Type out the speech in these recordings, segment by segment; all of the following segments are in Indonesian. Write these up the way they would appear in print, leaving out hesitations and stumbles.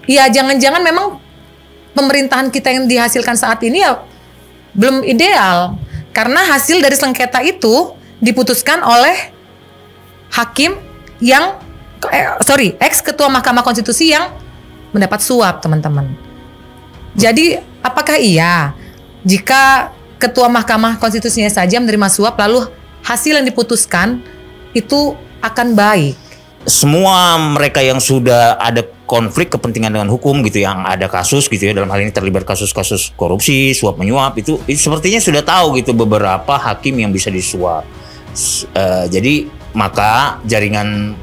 ya jangan-jangan memang pemerintahan kita yang dihasilkan saat ini ya belum ideal. Karena hasil dari sengketa itu diputuskan oleh hakim yang ex ketua Mahkamah Konstitusi yang mendapat suap, teman-teman. Jadi apakah iya jika ketua Mahkamah Konstitusinya saja menerima suap lalu hasil yang diputuskan itu akan baik? Semua mereka yang sudah ada konflik kepentingan dengan hukum gitu, yang ada kasus gitu ya, dalam hal ini terlibat kasus-kasus korupsi, suap menyuap, itu sepertinya sudah tahu gitu beberapa hakim yang bisa disuap. Jadi maka jaringan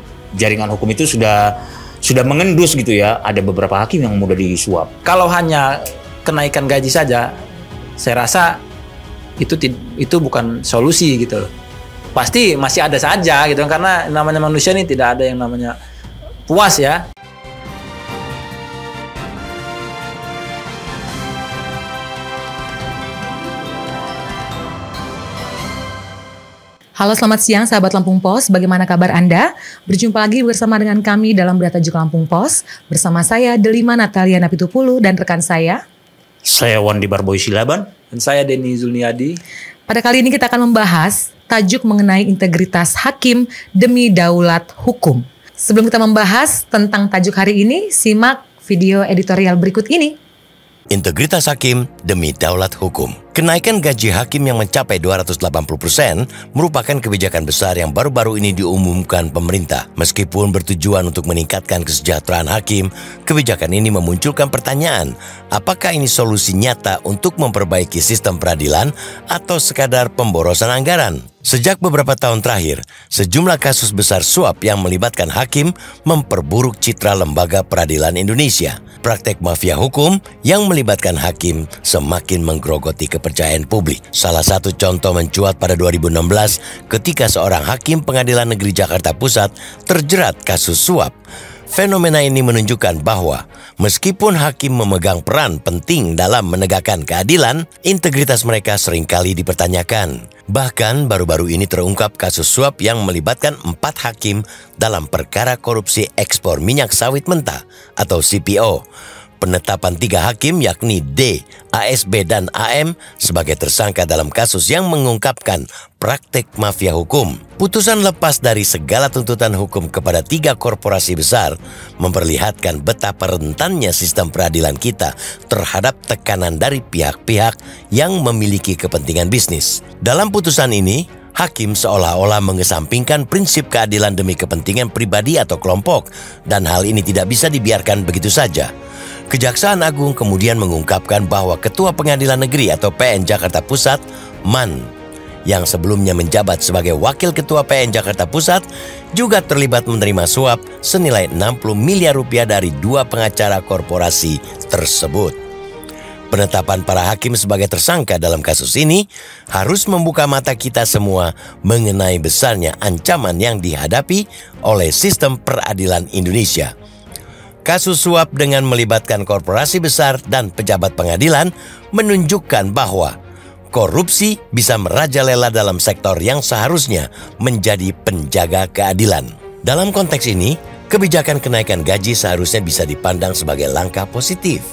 hukum itu sudah mengendus gitu ya, ada beberapa hakim yang mudah disuap. Kalau hanya kenaikan gaji saja, saya rasa itu bukan solusi gitu loh. Pasti masih ada saja gitu, karena namanya manusia ini tidak ada yang namanya puas ya. Halo, selamat siang sahabat Lampung Pos, bagaimana kabar Anda? Berjumpa lagi bersama dengan kami dalam Berita Tajuk Lampung Pos. Bersama saya Delima Natalia Napitupulu dan rekan saya Wandi Barboy Silaban. Dan saya Denny Zulniadi. Pada kali ini kita akan membahas tajuk mengenai integritas hakim demi daulat hukum. Sebelum kita membahas tentang tajuk hari ini, simak video editorial berikut ini. Integritas hakim demi daulat hukum. Kenaikan gaji hakim yang mencapai 280% merupakan kebijakan besar yang baru-baru ini diumumkan pemerintah. Meskipun bertujuan untuk meningkatkan kesejahteraan hakim, kebijakan ini memunculkan pertanyaan, apakah ini solusi nyata untuk memperbaiki sistem peradilan atau sekadar pemborosan anggaran? Sejak beberapa tahun terakhir, sejumlah kasus besar suap yang melibatkan hakim memperburuk citra lembaga peradilan Indonesia. Praktek mafia hukum yang melibatkan hakim semakin menggerogoti kepercayaan publik. Salah satu contoh mencuat pada 2016 ketika seorang hakim Pengadilan Negeri Jakarta Pusat terjerat kasus suap. Fenomena ini menunjukkan bahwa meskipun hakim memegang peran penting dalam menegakkan keadilan, integritas mereka seringkali dipertanyakan. Bahkan baru-baru ini terungkap kasus suap yang melibatkan 4 hakim dalam perkara korupsi ekspor minyak sawit mentah atau CPO. Penetapan 3 hakim yakni D, ASB, dan AM sebagai tersangka dalam kasus yang mengungkapkan praktek mafia hukum. Putusan lepas dari segala tuntutan hukum kepada 3 korporasi besar memperlihatkan betapa rentannya sistem peradilan kita terhadap tekanan dari pihak-pihak yang memiliki kepentingan bisnis. Dalam putusan ini, hakim seolah-olah mengesampingkan prinsip keadilan demi kepentingan pribadi atau kelompok, dan hal ini tidak bisa dibiarkan begitu saja. Kejaksaan Agung kemudian mengungkapkan bahwa Ketua Pengadilan Negeri atau PN Jakarta Pusat, MAN, yang sebelumnya menjabat sebagai Wakil Ketua PN Jakarta Pusat, juga terlibat menerima suap senilai 60 miliar rupiah dari 2 pengacara korporasi tersebut. Penetapan para hakim sebagai tersangka dalam kasus ini harus membuka mata kita semua mengenai besarnya ancaman yang dihadapi oleh sistem peradilan Indonesia. Kasus suap dengan melibatkan korporasi besar dan pejabat pengadilan menunjukkan bahwa korupsi bisa merajalela dalam sektor yang seharusnya menjadi penjaga keadilan. Dalam konteks ini, kebijakan kenaikan gaji seharusnya bisa dipandang sebagai langkah positif.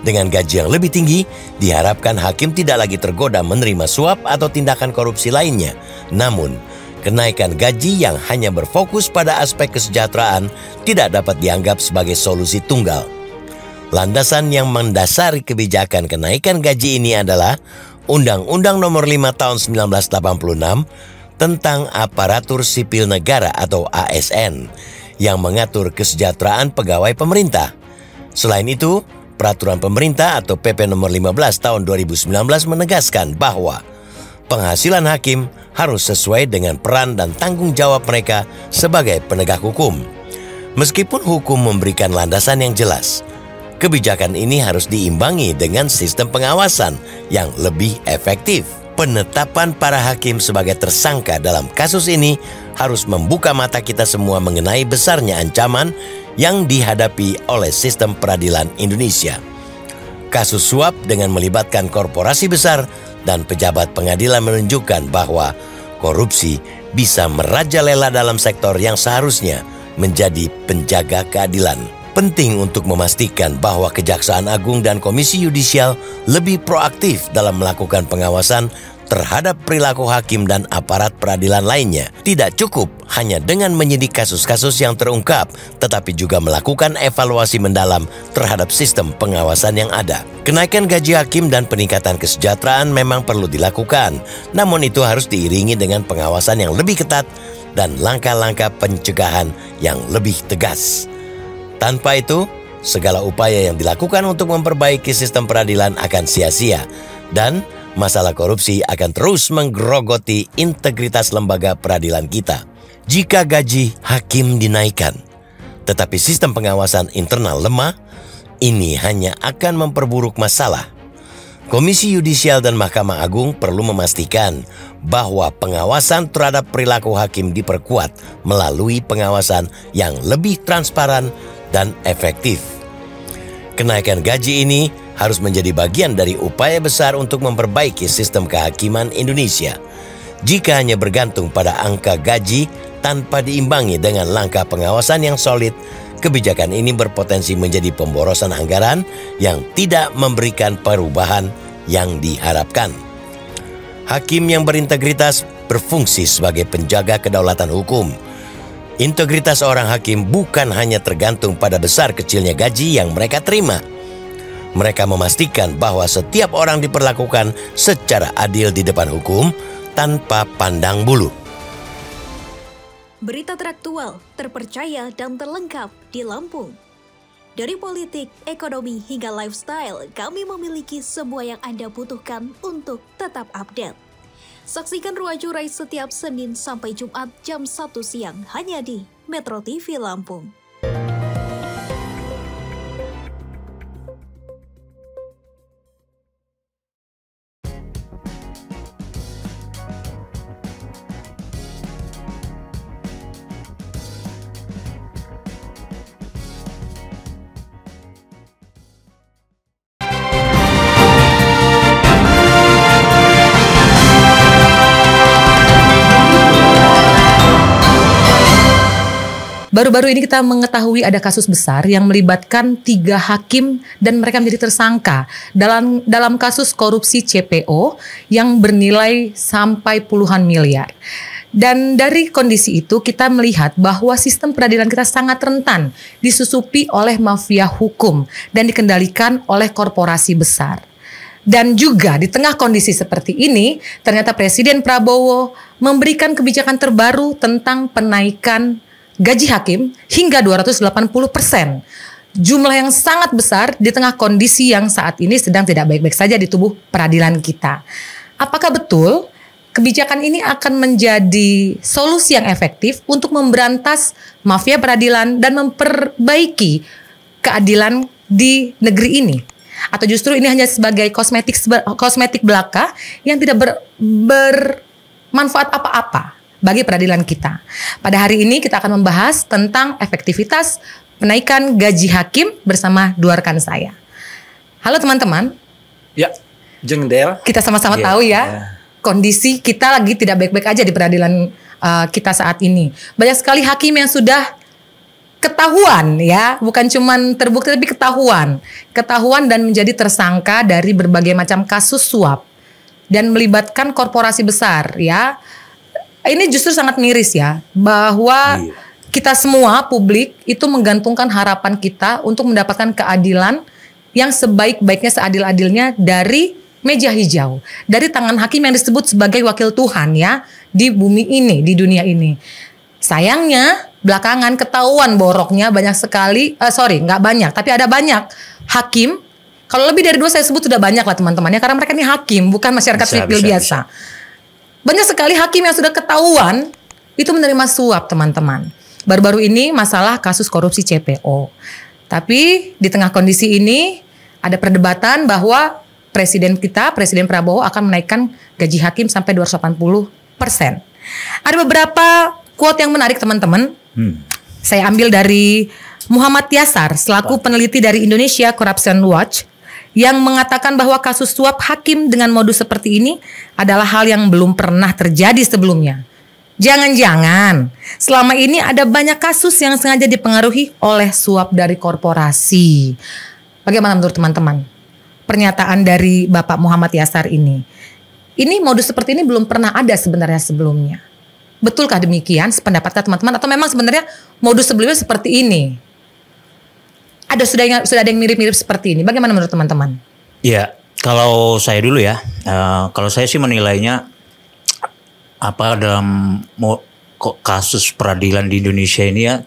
Dengan gaji yang lebih tinggi, diharapkan hakim tidak lagi tergoda menerima suap atau tindakan korupsi lainnya. Namun, kenaikan gaji yang hanya berfokus pada aspek kesejahteraan tidak dapat dianggap sebagai solusi tunggal. Landasan yang mendasari kebijakan kenaikan gaji ini adalah Undang-Undang Nomor 5 Tahun 1986 tentang Aparatur Sipil Negara atau ASN yang mengatur kesejahteraan pegawai pemerintah. Selain itu, Peraturan Pemerintah atau PP Nomor 15 Tahun 2019 menegaskan bahwa penghasilan hakim harus sesuai dengan peran dan tanggung jawab mereka sebagai penegak hukum. Meskipun hukum memberikan landasan yang jelas, kebijakan ini harus diimbangi dengan sistem pengawasan yang lebih efektif. Penetapan para hakim sebagai tersangka dalam kasus ini harus membuka mata kita semua mengenai besarnya ancaman yang dihadapi oleh sistem peradilan Indonesia. Kasus suap dengan melibatkan korporasi besar dan pejabat pengadilan menunjukkan bahwa korupsi bisa merajalela dalam sektor yang seharusnya menjadi penjaga keadilan. Penting untuk memastikan bahwa Kejaksaan Agung dan Komisi Yudisial lebih proaktif dalam melakukan pengawasan terhadap perilaku hakim dan aparat peradilan lainnya. Tidak cukup hanya dengan menyidik kasus-kasus yang terungkap, tetapi juga melakukan evaluasi mendalam terhadap sistem pengawasan yang ada. Kenaikan gaji hakim dan peningkatan kesejahteraan memang perlu dilakukan, namun itu harus diiringi dengan pengawasan yang lebih ketat dan langkah-langkah pencegahan yang lebih tegas. Tanpa itu, segala upaya yang dilakukan untuk memperbaiki sistem peradilan akan sia-sia dan masalah korupsi akan terus menggerogoti integritas lembaga peradilan kita. Jika gaji hakim dinaikkan, tetapi sistem pengawasan internal lemah, ini hanya akan memperburuk masalah. Komisi Yudisial dan Mahkamah Agung perlu memastikan bahwa pengawasan terhadap perilaku hakim diperkuat melalui pengawasan yang lebih transparan dan efektif. Kenaikan gaji ini harus menjadi bagian dari upaya besar untuk memperbaiki sistem kehakiman Indonesia. Jika hanya bergantung pada angka gaji tanpa diimbangi dengan langkah pengawasan yang solid, kebijakan ini berpotensi menjadi pemborosan anggaran yang tidak memberikan perubahan yang diharapkan. Hakim yang berintegritas berfungsi sebagai penjaga kedaulatan hukum. Integritas seorang hakim bukan hanya tergantung pada besar kecilnya gaji yang mereka terima. Mereka memastikan bahwa setiap orang diperlakukan secara adil di depan hukum tanpa pandang bulu. Berita teraktual, terpercaya dan terlengkap di Lampung. Dari politik, ekonomi hingga lifestyle, kami memiliki semua yang Anda butuhkan untuk tetap update. Saksikan Ruang Curai setiap Senin sampai Jumat jam 1 siang hanya di Metro TV Lampung. Baru-baru ini kita mengetahui ada kasus besar yang melibatkan 3 hakim dan mereka menjadi tersangka dalam kasus korupsi CPO yang bernilai sampai puluhan miliar. Dan dari kondisi itu kita melihat bahwa sistem peradilan kita sangat rentan disusupi oleh mafia hukum dan dikendalikan oleh korporasi besar. Dan juga di tengah kondisi seperti ini, ternyata Presiden Prabowo memberikan kebijakan terbaru tentang penaikan gaji hakim hingga 280%. Jumlah yang sangat besar di tengah kondisi yang saat ini sedang tidak baik-baik saja di tubuh peradilan kita. Apakah betul kebijakan ini akan menjadi solusi yang efektif untuk memberantas mafia peradilan dan memperbaiki keadilan di negeri ini? Atau justru ini hanya sebagai kosmetik belaka yang tidak bermanfaat apa-apa bagi peradilan kita. Pada hari ini kita akan membahas tentang efektivitas penaikan gaji hakim bersama 2 rekan saya. Halo teman-teman. Ya, Jeng Del. Kita sama-sama tahu ya, kondisi kita lagi tidak baik-baik aja di peradilan kita saat ini. Banyak sekali hakim yang sudah ketahuan ya, bukan cuman terbukti tapi ketahuan dan menjadi tersangka dari berbagai macam kasus suap dan melibatkan korporasi besar ya. Ini justru sangat miris ya, bahwa kita semua publik itu menggantungkan harapan kita untuk mendapatkan keadilan yang sebaik-baiknya, seadil-adilnya dari meja hijau, dari tangan hakim yang disebut sebagai wakil Tuhan ya di bumi ini, di dunia ini. Sayangnya belakangan ketahuan boroknya banyak sekali, nggak banyak, tapi ada banyak hakim. Kalau lebih dari 2 saya sebut sudah banyak lah teman-teman ya, karena mereka ini hakim, bukan masyarakat sipil biasa. Banyak sekali hakim yang sudah ketahuan itu menerima suap teman-teman. Baru-baru ini masalah kasus korupsi CPO. Tapi di tengah kondisi ini ada perdebatan bahwa Presiden Prabowo akan menaikkan gaji hakim sampai 280%. Ada beberapa quote yang menarik teman-teman. Saya ambil dari Muhammad Yasar selaku peneliti dari Indonesia Corruption Watch, yang mengatakan bahwa kasus suap hakim dengan modus seperti ini adalah hal yang belum pernah terjadi sebelumnya. Jangan-jangan selama ini ada banyak kasus yang sengaja dipengaruhi oleh suap dari korporasi. Bagaimana menurut teman-teman pernyataan dari Bapak Muhammad Yasar ini? Ini modus seperti ini belum pernah ada sebenarnya sebelumnya. Betulkah demikian sependapatkah teman-teman, atau memang sebenarnya modus sebelumnya seperti ini? Sudah ada yang mirip-mirip seperti ini. Bagaimana menurut teman-teman? Ya, kalau saya dulu ya, kalau saya sih menilainya dalam kasus peradilan di Indonesia ini ya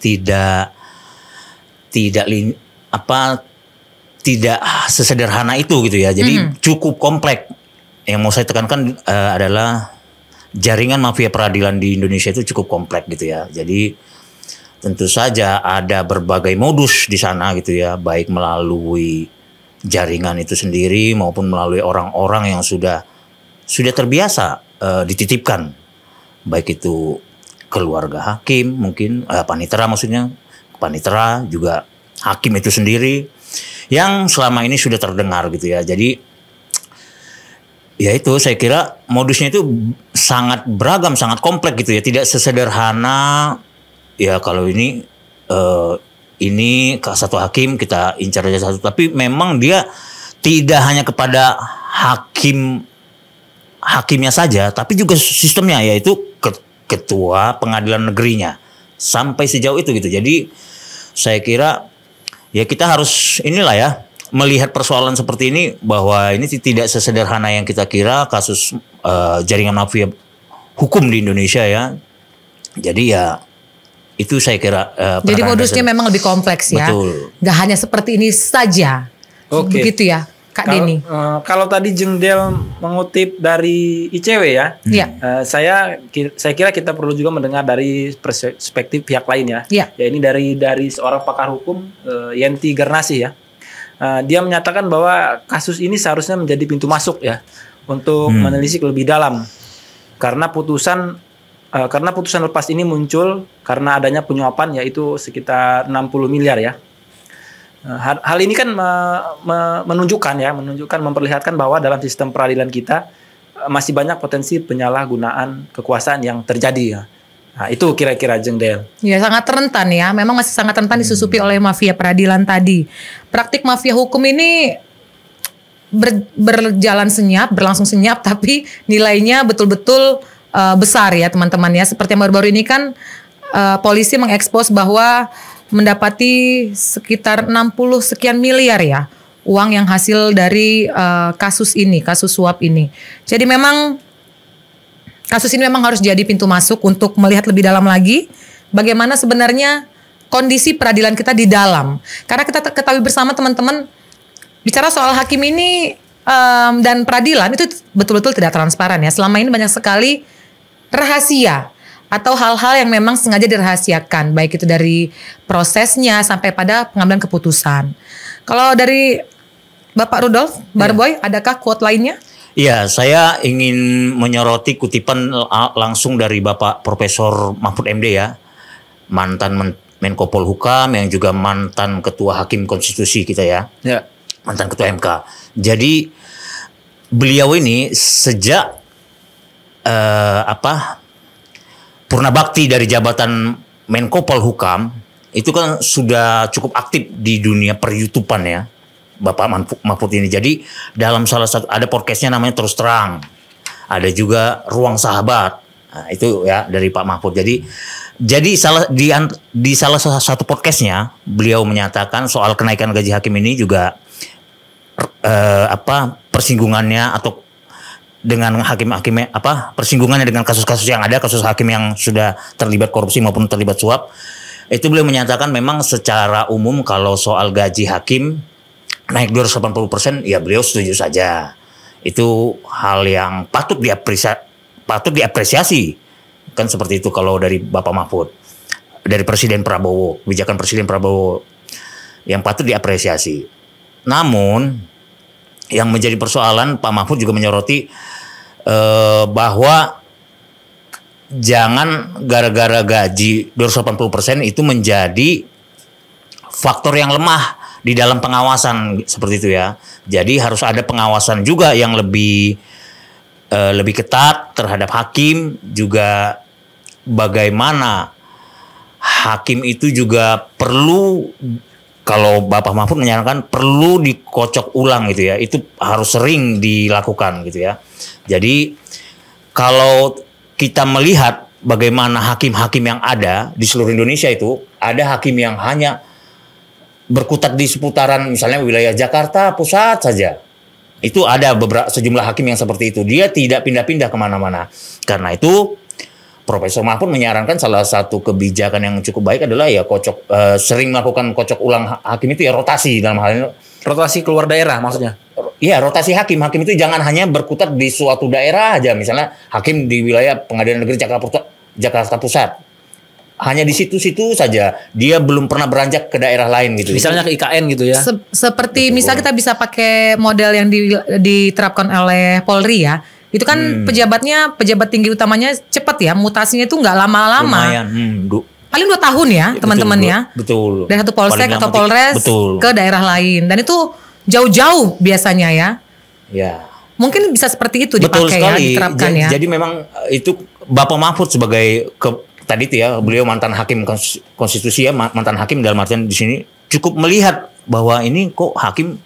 tidak sesederhana itu gitu ya. Jadi cukup kompleks. Yang mau saya tekankan adalah jaringan mafia peradilan di Indonesia itu cukup kompleks gitu ya. Jadi tentu saja ada berbagai modus di sana gitu ya, baik melalui jaringan itu sendiri maupun melalui orang-orang yang sudah terbiasa dititipkan, baik itu keluarga hakim, mungkin panitera, maksudnya panitera juga hakim itu sendiri yang selama ini sudah terdengar gitu ya. Jadi ya itu saya kira modusnya itu sangat beragam, sangat kompleks gitu ya, tidak sesederhana ya kalau ini satu hakim kita incar aja satu, tapi memang dia tidak hanya kepada hakimnya saja, tapi juga sistemnya, yaitu ketua pengadilan negerinya, sampai sejauh itu gitu. Jadi saya kira ya kita harus melihat persoalan seperti ini, bahwa ini tidak sesederhana yang kita kira kasus jaringan mafia hukum di Indonesia ya. Jadi ya itu saya kira jadi modusnya memang lebih kompleks ya. Betul. Gak hanya seperti ini saja. Oke. Begitu ya Kak Denny. Kalau tadi Jeng Del mengutip dari ICW ya, saya kira kita perlu juga mendengar dari perspektif pihak lain ya. Ya ini dari seorang pakar hukum, Yenti Garnasi ya. Dia menyatakan bahwa kasus ini seharusnya menjadi pintu masuk ya untuk menelisik lebih dalam, karena putusan lepas ini muncul karena adanya penyuapan, yaitu sekitar 60 miliar ya. Hal ini kan memperlihatkan bahwa dalam sistem peradilan kita masih banyak potensi penyalahgunaan kekuasaan yang terjadi ya. Nah, itu kira-kira Jeng Del. Ya, sangat rentan ya. Memang masih sangat rentan disusupi oleh mafia peradilan tadi. Praktik mafia hukum ini berlangsung senyap, tapi nilainya betul-betul besar ya teman-teman ya. Seperti yang baru-baru ini kan polisi mengekspos bahwa mendapati sekitar 60 sekian miliar ya uang yang hasil dari kasus suap ini. Jadi memang kasus ini memang harus jadi pintu masuk untuk melihat lebih dalam lagi bagaimana sebenarnya kondisi peradilan kita di dalam. Karena kita ketahui bersama teman-teman, bicara soal hakim ini dan peradilan itu betul-betul tidak transparan ya. Selama ini banyak sekali rahasia atau hal-hal yang memang sengaja dirahasiakan, baik itu dari prosesnya sampai pada pengambilan keputusan. Kalau dari Bapak Rudolf Barboy, adakah quote lainnya? Iya, saya ingin menyoroti kutipan langsung dari Bapak Profesor Mahfud MD ya, mantan Menko Polhukam yang juga mantan Ketua Hakim Konstitusi kita ya, mantan Ketua MK. Jadi beliau ini sejak purna bakti dari jabatan Menko Polhukam itu kan sudah cukup aktif di dunia per-YouTubean ya, Bapak Mahfud ini. Jadi dalam salah satu ada podcastnya namanya Terus Terang, ada juga Ruang Sahabat. Nah, itu ya dari Pak Mahfud. Jadi di salah satu podcastnya beliau menyatakan soal kenaikan gaji hakim ini juga persinggungannya atau dengan hakim-hakimnya persinggungannya dengan kasus-kasus yang ada, kasus hakim yang sudah terlibat korupsi maupun terlibat suap. Itu beliau menyatakan memang secara umum kalau soal gaji hakim naik 280%, ya beliau setuju saja. Itu hal yang patut diapresiasi. Kan seperti itu kalau dari Bapak Mahfud. Dari Presiden Prabowo, kebijakan Presiden Prabowo yang patut diapresiasi. Namun yang menjadi persoalan, Pak Mahfud juga menyoroti bahwa jangan gara-gara gaji 280% itu menjadi faktor yang lemah di dalam pengawasan, seperti itu ya. Jadi harus ada pengawasan juga yang lebih ketat terhadap hakim, juga bagaimana hakim itu juga perlu, kalau Bapak Mahfud menyarankan perlu dikocok ulang gitu ya. Itu harus sering dilakukan gitu ya. Jadi kalau kita melihat bagaimana hakim-hakim yang ada di seluruh Indonesia itu, ada hakim yang hanya berkutat di seputaran misalnya wilayah Jakarta Pusat saja. Itu ada sejumlah hakim yang seperti itu. Dia tidak pindah-pindah kemana-mana. Karena itu Profesor Mahfud menyarankan salah satu kebijakan yang cukup baik adalah ya sering melakukan kocok ulang hakim itu ya rotasi dalam hal ini. Rotasi keluar daerah maksudnya? Iya, rotasi hakim. Hakim itu jangan hanya berkutat di suatu daerah aja. Misalnya hakim di wilayah Pengadilan Negeri Jakarta Pusat. Hanya di situ-situ saja. Dia belum pernah beranjak ke daerah lain gitu. Misalnya ke IKN gitu ya? Seperti misal kita bisa pakai model yang diterapkan oleh Polri ya. Itu kan pejabat tinggi utamanya cepat ya, mutasinya itu nggak lama-lama. Lumayan. Paling 2 tahun ya teman-teman ya. Betul. Dari satu polsek atau polres ke daerah lain. Dan itu jauh-jauh biasanya ya. Ya. Mungkin bisa seperti itu Betul dipakai sekali. ya, diterapkan ya. Jadi memang itu Bapak Mahfud sebagai tadi itu ya, beliau mantan hakim konstitusi ya, mantan hakim dalam artian di sini cukup melihat bahwa ini kok hakim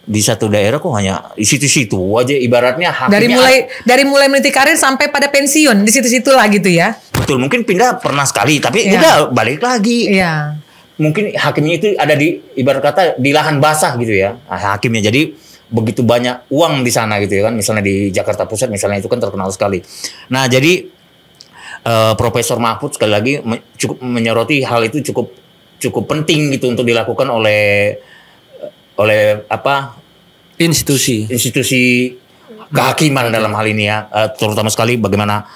di satu daerah kok hanya di situ-situ aja, ibaratnya hakimnya dari mulai meniti karir sampai pada pensiun di situ-situ lah gitu ya. Betul, mungkin pindah pernah sekali tapi udah balik lagi. Iya. Mungkin hakimnya itu ada di ibarat kata di lahan basah gitu ya. Hakimnya jadi begitu banyak uang di sana gitu ya kan, misalnya di Jakarta Pusat misalnya itu kan terkenal sekali. Nah, jadi Profesor Mahfud sekali lagi cukup menyoroti hal itu cukup penting gitu untuk dilakukan oleh institusi kehakiman dalam hal ini ya, terutama sekali bagaimana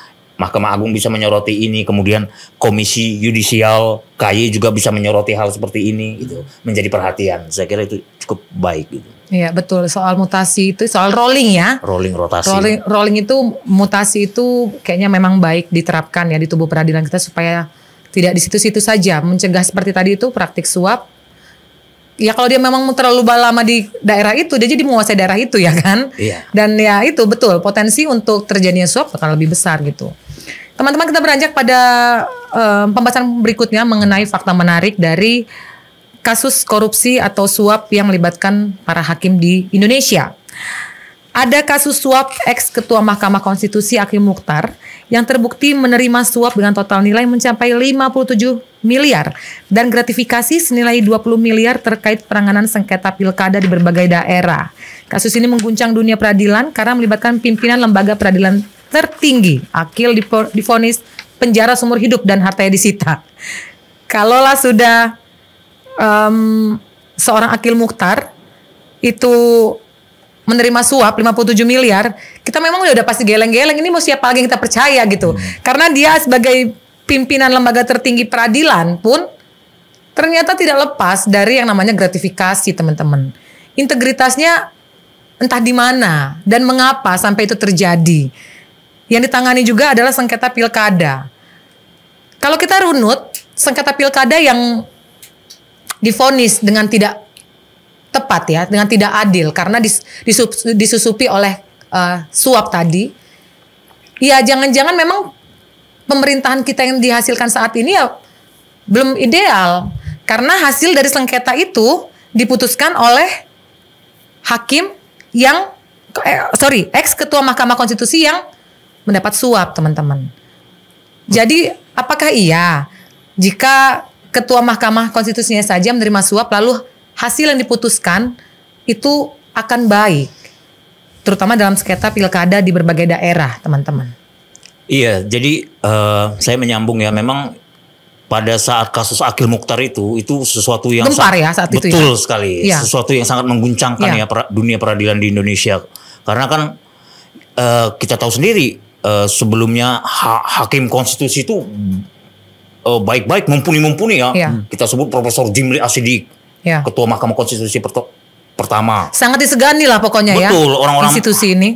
Mahkamah Agung bisa menyoroti ini, kemudian Komisi Yudisial KY juga bisa menyoroti hal seperti ini, itu menjadi perhatian. Saya kira itu cukup baik gitu. Iya betul, soal mutasi itu soal rolling ya. Rolling rotasi. Rolling itu mutasi itu kayaknya memang baik diterapkan ya di tubuh peradilan kita supaya tidak di situ-situ saja, mencegah seperti tadi itu praktik suap. Ya kalau dia memang terlalu lama di daerah itu, dia jadi menguasai daerah itu ya kan. Iya. Dan ya itu betul, potensi untuk terjadinya suap akan lebih besar gitu. Teman-teman, kita beranjak pada pembahasan berikutnya mengenai fakta menarik dari kasus korupsi atau suap yang melibatkan para hakim di Indonesia. Ada kasus suap ex-ketua Mahkamah Konstitusi Hakim Muchtar yang terbukti menerima suap dengan total nilai mencapai 57 miliar dan gratifikasi senilai 20 miliar terkait penanganan sengketa pilkada di berbagai daerah. Kasus ini mengguncang dunia peradilan karena melibatkan pimpinan lembaga peradilan tertinggi. Akil divonis penjara seumur hidup dan hartanya disita. Kalaulah sudah seorang Akil Muchtar itu menerima suap 57 miliar, kita memang udah pasti geleng-geleng, ini mau siapa lagi yang kita percaya gitu. Karena dia sebagai pimpinan lembaga tertinggi peradilan pun ternyata tidak lepas dari yang namanya gratifikasi, teman-teman. Integritasnya entah di mana dan mengapa sampai itu terjadi. Yang ditangani juga adalah sengketa pilkada. Kalau kita runut, sengketa pilkada yang divonis dengan tidak tepat ya, dengan tidak adil karena disusupi oleh suap tadi. Ya jangan-jangan memang pemerintahan kita yang dihasilkan saat ini ya belum ideal karena hasil dari sengketa itu diputuskan oleh hakim yang ex-ketua Mahkamah Konstitusi yang mendapat suap, teman-teman. Jadi apakah iya jika ketua Mahkamah Konstitusinya saja menerima suap lalu hasil yang diputuskan itu akan baik, terutama dalam sengketa pilkada di berbagai daerah, teman-teman. Iya, jadi saya menyambung ya, memang pada saat kasus Akil Muchtar itu sesuatu yang gempar ya saat itu. Betul sekali, ya. Sesuatu yang sangat mengguncangkan ya dunia peradilan di Indonesia, karena kan kita tahu sendiri sebelumnya hakim konstitusi itu baik-baik, mumpuni ya. Kita sebut Profesor Jimli Asidik. Ya. Ketua Mahkamah Konstitusi pertama. Sangat disegani lah pokoknya. Betul, ya. Orang-orang institusi ini.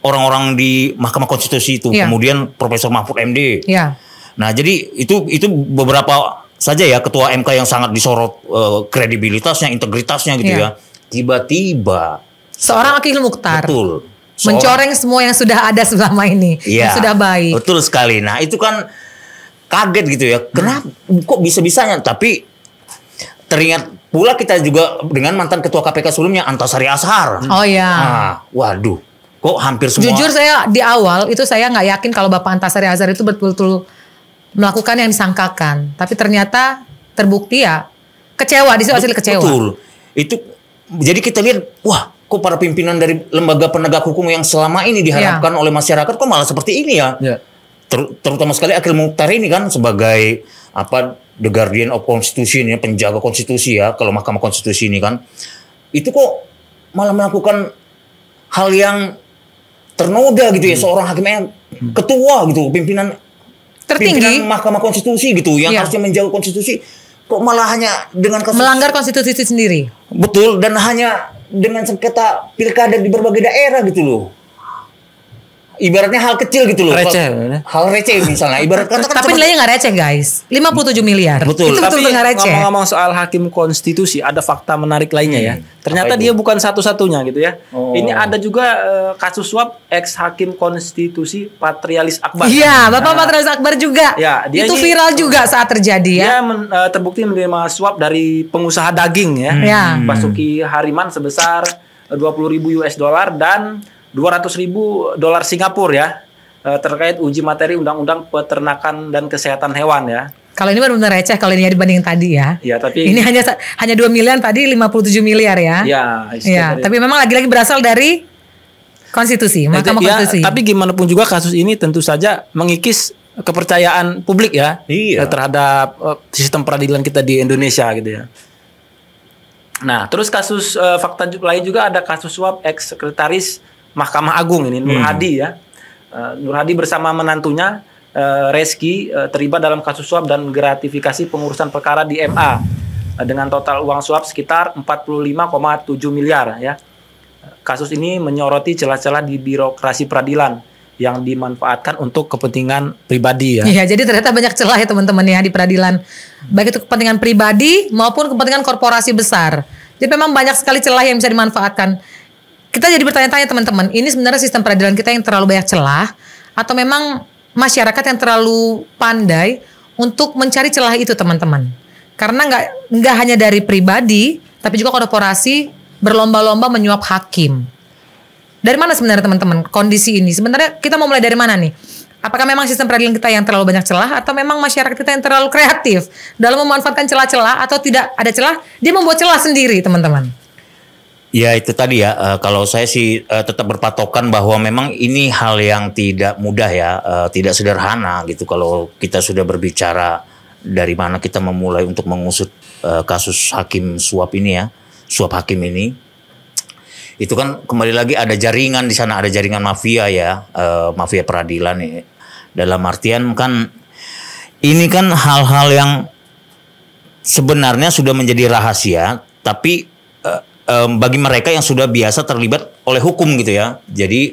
Orang-orang di Mahkamah Konstitusi itu, kemudian Profesor Mahfud MD. Ya. Nah, jadi itu beberapa saja ya ketua MK yang sangat disorot kredibilitasnya, integritasnya gitu ya. Tiba-tiba seorang Akil Muchtar. Betul. Mencoreng semua yang sudah ada selama ini, yang sudah baik. Betul sekali. Nah, itu kan kaget gitu ya. Kenapa kok bisa-bisanya? Tapi teringat pula kita juga dengan mantan ketua KPK sebelumnya, Antasari Ashar. Oh ya. Nah, waduh, kok hampir semua. Jujur saya di awal itu saya nggak yakin kalau Bapak Antasari Ashar itu betul-betul melakukan yang disangkakan. Tapi ternyata terbukti ya kecewa, di situ hasil kecewa. Betul. Itu jadi kita lihat, wah, kok para pimpinan dari lembaga penegak hukum yang selama ini diharapkan oleh masyarakat kok malah seperti ini ya. Terutama sekali Akhil Mukhtar ini kan sebagai apa, the guardian of constitution ya, penjaga konstitusi ya, kalau Mahkamah Konstitusi ini kan, itu kok malah melakukan hal yang ternoda gitu ya, seorang hakim yang ketua gitu, pimpinan tertinggi Mahkamah Konstitusi gitu, yang harusnya menjaga konstitusi, kok malah hanya dengan kasus melanggar konstitusi sendiri. Betul, dan hanya dengan sengketa pilkada di berbagai daerah gitu loh. Ibaratnya hal kecil gitu loh. Receh. Hal receh misalnya. Ibarat kata kan Tapi nilainya nggak receh guys. 57 miliar. Betul. Itu Tapi betul nggak receh. ngomong-ngomong soal hakim konstitusi, ada fakta menarik lainnya ya. Ternyata dia bukan satu-satunya gitu ya. Ini ada juga kasus suap ex hakim konstitusi Patrialis Akbar. Iya, Bapak Patrialis Akbar juga. Ya, dia itu ini- viral juga saat terjadi ya. Dia terbukti menerima suap dari pengusaha daging ya. Ya. Basuki Hariman sebesar 20.000 US dollar dan 200.000 dolar Singapura ya. Terkait uji materi Undang-Undang Peternakan dan Kesehatan Hewan ya. Kalau ini benar-benar receh kalau ini dibandingin tadi ya. Ya, tapi Ini hanya 2 miliar, tadi 57 miliar ya. ya, Ya, tapi memang lagi-lagi berasal dari konstitusi, Mahkamah ya, Konstitusi. tapi gimana pun juga kasus ini tentu saja mengikis kepercayaan publik ya. Iya. Terhadap sistem peradilan kita di Indonesia gitu ya. Nah, terus kasus fakta lain juga ada kasus suap ex sekretaris Mahkamah Agung ini Nur Hadi ya. Nur Hadi bersama menantunya Reski terlibat dalam kasus suap dan gratifikasi pengurusan perkara di MA dengan total uang suap sekitar 45,7 miliar ya. Kasus ini menyoroti celah-celah di birokrasi peradilan yang dimanfaatkan untuk kepentingan pribadi ya. Iya, jadi ternyata banyak celah ya teman-teman ya di peradilan. Baik itu kepentingan pribadi maupun kepentingan korporasi besar. Jadi memang banyak sekali celah yang bisa dimanfaatkan. Kita jadi bertanya-tanya teman-teman, ini sebenarnya sistem peradilan kita yang terlalu banyak celah atau memang masyarakat yang terlalu pandai untuk mencari celah itu teman-teman? Karena nggak hanya dari pribadi, tapi juga korporasi berlomba-lomba menyuap hakim. Dari mana sebenarnya teman-teman kondisi ini? Sebenarnya kita mau mulai dari mana nih? Apakah memang sistem peradilan kita yang terlalu banyak celah atau memang masyarakat kita yang terlalu kreatif dalam memanfaatkan celah-celah atau tidak ada celah, dia membuat celah sendiri teman-teman? Ya itu tadi ya, kalau saya sih tetap berpatokan bahwa memang ini hal yang tidak mudah ya, tidak sederhana gitu kalau kita sudah berbicara dari mana kita memulai untuk mengusut kasus hakim suap ini ya, suap hakim ini. Itu kan kembali lagi ada jaringan di sana, ada jaringan mafia ya, mafia peradilan ya. Dalam artian kan ini kan hal-hal yang sebenarnya sudah menjadi rahasia, tapi bagi mereka yang sudah biasa terlibat oleh hukum gitu ya. Jadi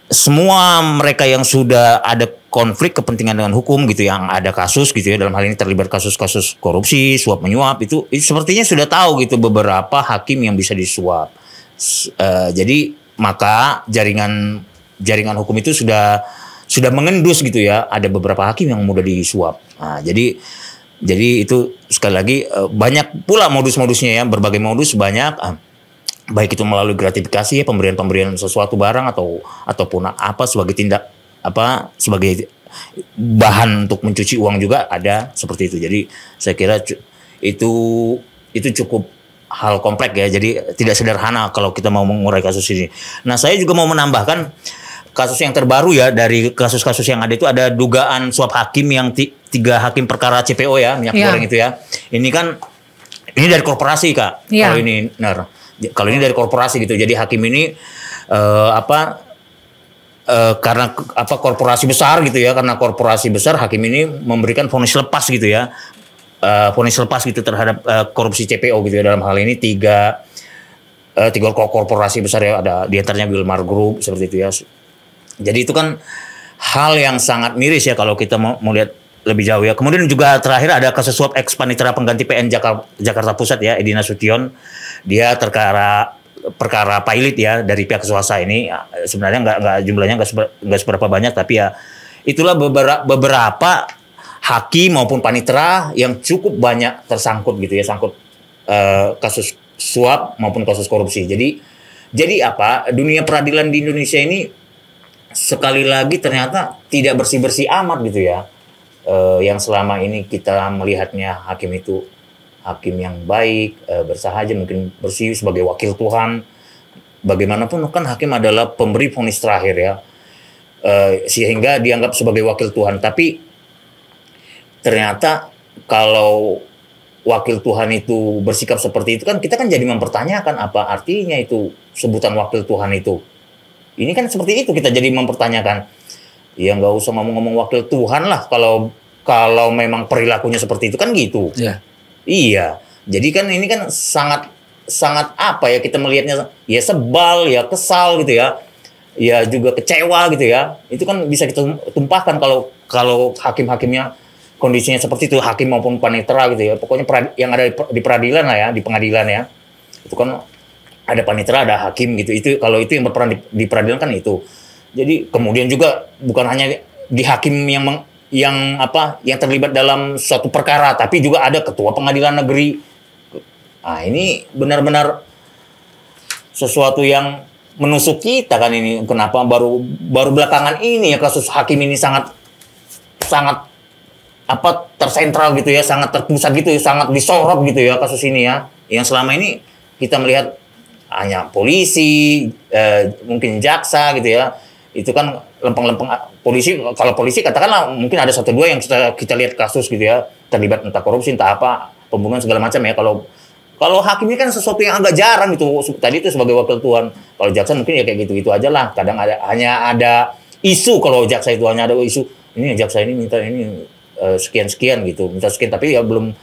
semua mereka yang sudah ada konflik kepentingan dengan hukum gitu, yang ada kasus gitu ya, dalam hal ini terlibat kasus-kasus korupsi, suap menyuap, itu sepertinya sudah tahu gitu beberapa hakim yang bisa disuap. Jadi maka jaringan hukum itu sudah mengendus gitu ya. Ada beberapa hakim yang mudah disuap. Nah, jadi itu sekali lagi banyak pula modus-modusnya ya, berbagai modus banyak, baik itu melalui gratifikasi ya, pemberian sesuatu barang ataupun apa sebagai tindak apa sebagai bahan untuk mencuci uang juga ada seperti itu. Jadi saya kira itu cukup hal kompleks ya, jadi tidak sederhana kalau kita mau mengurai kasus ini. Nah, saya juga mau menambahkan kasus yang terbaru ya, dari kasus-kasus yang ada itu ada dugaan suap hakim yang 3 hakim perkara CPO ya, minyak goreng itu ya. Ini kan ini dari korporasi Kak. Kalau ini benar. Kalau ini dari korporasi gitu. Jadi hakim ini karena korporasi besar gitu ya, karena korporasi besar hakim ini memberikan vonis lepas gitu ya. Vonis lepas gitu terhadap korupsi CPO gitu ya. Dalam hal ini tiga korporasi besar ya, ada di antaranya Wilmar Group seperti itu ya. Jadi itu kan hal yang sangat miris ya kalau kita mau lihat lebih jauh ya. Kemudian juga terakhir ada kasus suap ex panitera pengganti PN Jakarta Pusat ya, Edi Nasution. Dia perkara pilot ya dari pihak swasta ini. Sebenarnya nggak jumlahnya nggak seberapa banyak, tapi ya itulah beberapa hakim maupun panitera yang cukup banyak tersangkut gitu ya, sangkut kasus suap maupun kasus korupsi. Jadi apa? Dunia peradilan di Indonesia ini sekali lagi ternyata tidak bersih-bersih amat gitu ya. Yang selama ini kita melihatnya hakim itu hakim yang baik, bersahaja, mungkin bersih sebagai wakil Tuhan. Bagaimanapun kan hakim adalah pemberi vonis terakhir ya. Sehingga dianggap sebagai wakil Tuhan. Tapi ternyata kalau wakil Tuhan itu bersikap seperti itu kan kita kan jadi mempertanyakan apa artinya itu sebutan wakil Tuhan itu. Ini kan seperti itu kita jadi mempertanyakan. Ya nggak usah ngomong-ngomong wakil Tuhan lah kalau memang perilakunya seperti itu kan gitu. Ya. Iya. Jadi kan ini kan sangat apa ya kita melihatnya ya sebal ya kesal gitu ya. Ya juga kecewa gitu ya. Itu kan bisa kita tumpahkan kalau hakim-hakimnya kondisinya seperti itu, hakim maupun panitera gitu ya. Pokoknya yang ada di peradilan lah ya, di pengadilan ya. Itu kan ada panitera, ada hakim gitu. Itu kalau itu yang berperan di peradilan kan itu. Jadi kemudian juga bukan hanya di hakim yang terlibat dalam suatu perkara, tapi juga ada ketua pengadilan negeri. Nah, ini benar-benar sesuatu yang menusuk kita kan ini. Kenapa baru belakangan ini ya kasus hakim ini sangat tersentral gitu ya, sangat terpusat gitu ya, sangat disorot gitu ya kasus ini ya. Yang selama ini kita melihat hanya polisi, mungkin jaksa gitu ya. Itu kan lempeng-lempeng polisi. Kalau polisi katakanlah mungkin ada 1-2 yang kita lihat kasus gitu ya, terlibat entah korupsi, entah apa, pembunuhan segala macam ya. Kalau hakim ini kan sesuatu yang agak jarang gitu. Tadi itu sebagai wakil Tuhan. Kalau jaksa mungkin ya kayak gitu-gitu aja lah. Kadang hanya ada isu. Kalau jaksa itu hanya ada isu. Ini jaksa ini minta ini sekian-sekian gitu. Minta sekian tapi ya belum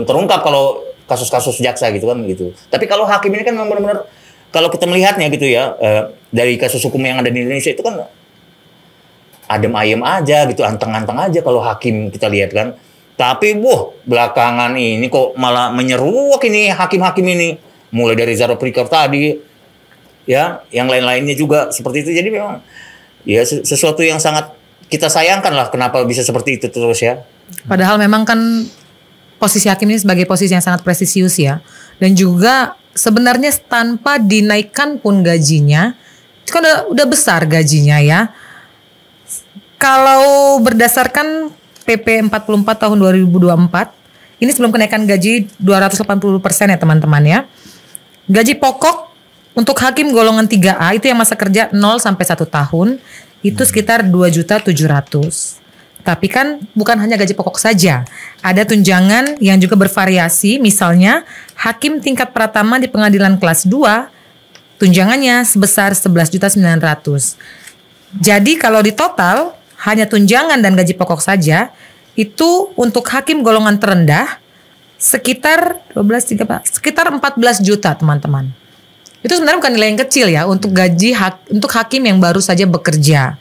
terungkap kalau kasus-kasus jaksa gitu kan gitu. Tapi kalau hakim ini kan memang benar-benar kalau kita melihatnya gitu ya, dari kasus hukum yang ada di Indonesia itu kan adem ayem aja gitu, anteng-anteng aja kalau hakim kita lihat kan. Tapi belakangan ini kok malah menyeruak ini hakim-hakim ini. Mulai dari Zaro Prikor tadi, ya, yang lain-lainnya juga seperti itu. Jadi memang ya sesuatu yang sangat kita sayangkan lah kenapa bisa seperti itu terus ya. Padahal memang kan posisi hakim ini sebagai posisi yang sangat prestisius ya. Dan juga sebenarnya tanpa dinaikkan pun gajinya, itu kan udah besar gajinya ya. Kalau berdasarkan PP 44 tahun 2024, ini sebelum kenaikan gaji 280% ya teman-teman ya. Gaji pokok untuk hakim golongan 3A itu yang masa kerja 0 sampai 1 tahun, itu sekitar 2.700.000. Tapi kan bukan hanya gaji pokok saja. Ada tunjangan yang juga bervariasi. Misalnya hakim tingkat pratama di pengadilan kelas 2 tunjangannya sebesar 11.900.000. Jadi kalau di total hanya tunjangan dan gaji pokok saja itu untuk hakim golongan terendah sekitar 14 juta teman-teman. Itu sebenarnya bukan nilai yang kecil ya untuk gaji untuk hakim yang baru saja bekerja.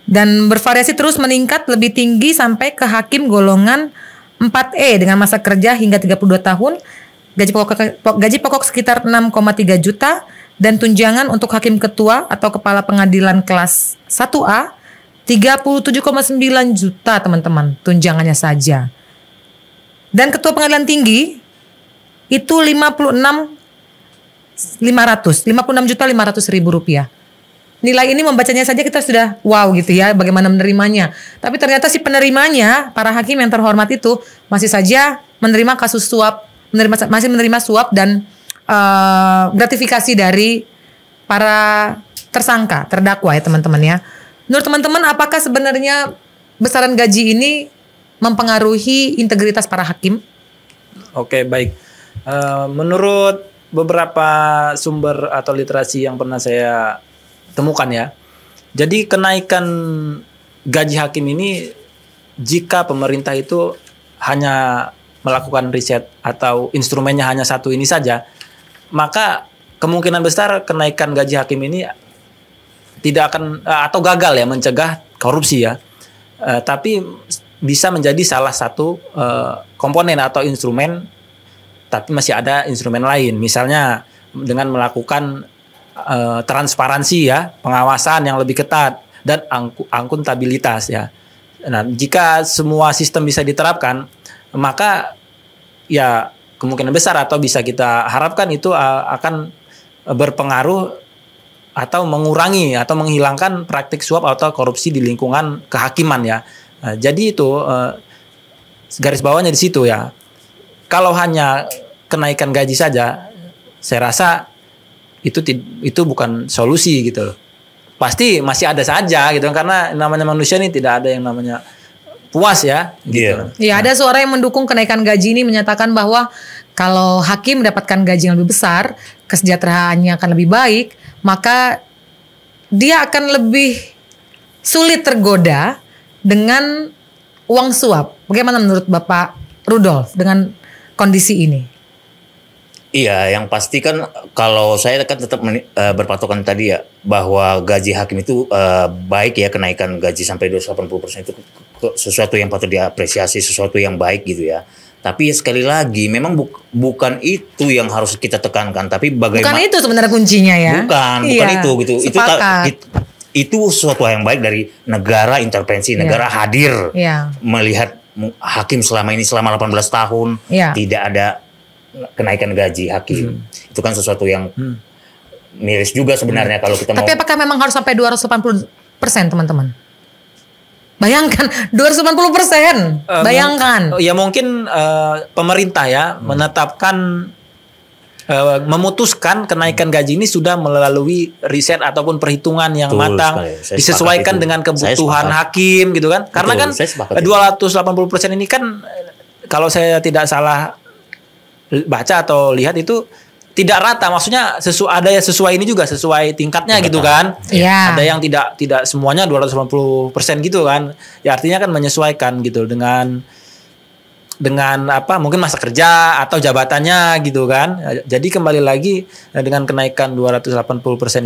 Dan bervariasi terus meningkat lebih tinggi sampai ke hakim golongan 4E dengan masa kerja hingga 32 tahun, gaji pokok sekitar 6,3 juta dan tunjangan untuk hakim ketua atau kepala pengadilan kelas 1A 37,9 juta teman-teman tunjangannya saja. Dan ketua pengadilan tinggi itu 56.500.000 rupiah. Nilai ini membacanya saja kita sudah wow gitu ya bagaimana menerimanya. Tapi ternyata si penerimanya, para hakim yang terhormat itu masih saja menerima kasus suap, masih menerima suap dan gratifikasi dari para tersangka, terdakwa ya teman-teman ya. Menurut teman-teman apakah sebenarnya besaran gaji ini mempengaruhi integritas para hakim? Oke, baik. Menurut beberapa sumber atau literasi yang pernah saya temukan ya. Jadi kenaikan gaji hakim ini jika pemerintah itu hanya melakukan riset atau instrumennya hanya satu ini saja, maka kemungkinan besar kenaikan gaji hakim ini tidak akan atau gagal ya mencegah korupsi ya. Tapi bisa menjadi salah satu komponen atau instrumen, tapi masih ada instrumen lain. Misalnya dengan melakukan transparansi ya, pengawasan yang lebih ketat dan akuntabilitas ya. Nah, jika semua sistem bisa diterapkan, maka ya kemungkinan besar atau bisa kita harapkan itu akan berpengaruh atau mengurangi atau menghilangkan praktik suap atau korupsi di lingkungan kehakiman ya. Nah, jadi itu garis bawahnya di situ ya. Kalau hanya kenaikan gaji saja, saya rasa itu bukan solusi gitu loh. Pasti masih ada saja gitu karena namanya manusia ini tidak ada yang namanya puas ya gitu. Iya, ada suara yang mendukung kenaikan gaji ini menyatakan bahwa kalau hakim mendapatkan gaji yang lebih besar, kesejahteraannya akan lebih baik, maka dia akan lebih sulit tergoda dengan uang suap. Bagaimana menurut Bapak Rudolf dengan kondisi ini? Iya, yang pasti kan kalau saya kan tetap berpatokan tadi ya bahwa gaji hakim itu baik ya, kenaikan gaji sampai 280% itu sesuatu yang patut diapresiasi, sesuatu yang baik gitu ya. Tapi sekali lagi memang bukan itu yang harus kita tekankan, tapi bagaimana. Bukan itu sebenarnya kuncinya ya. Bukan itu gitu. Itu sesuatu yang baik dari negara intervensi, negara hadir melihat hakim selama 18 tahun tidak ada kenaikan gaji hakim. Itu kan sesuatu yang miris juga sebenarnya kalau kita Tapi apakah memang harus sampai 280% teman-teman? Bayangkan 280%. Bayangkan. Ya mungkin pemerintah ya menetapkan memutuskan kenaikan gaji ini sudah melalui riset ataupun perhitungan yang matang, disesuaikan dengan kebutuhan hakim gitu kan. Karena kan 280% ini kan kalau saya tidak salah baca atau lihat itu tidak rata, maksudnya ada yang sesuai ini juga sesuai tingkatnya gitu kan. Ada yang tidak semuanya 280% gitu kan. Ya artinya kan menyesuaikan gitu dengan apa mungkin masa kerja atau jabatannya gitu kan. Jadi kembali lagi dengan kenaikan 280%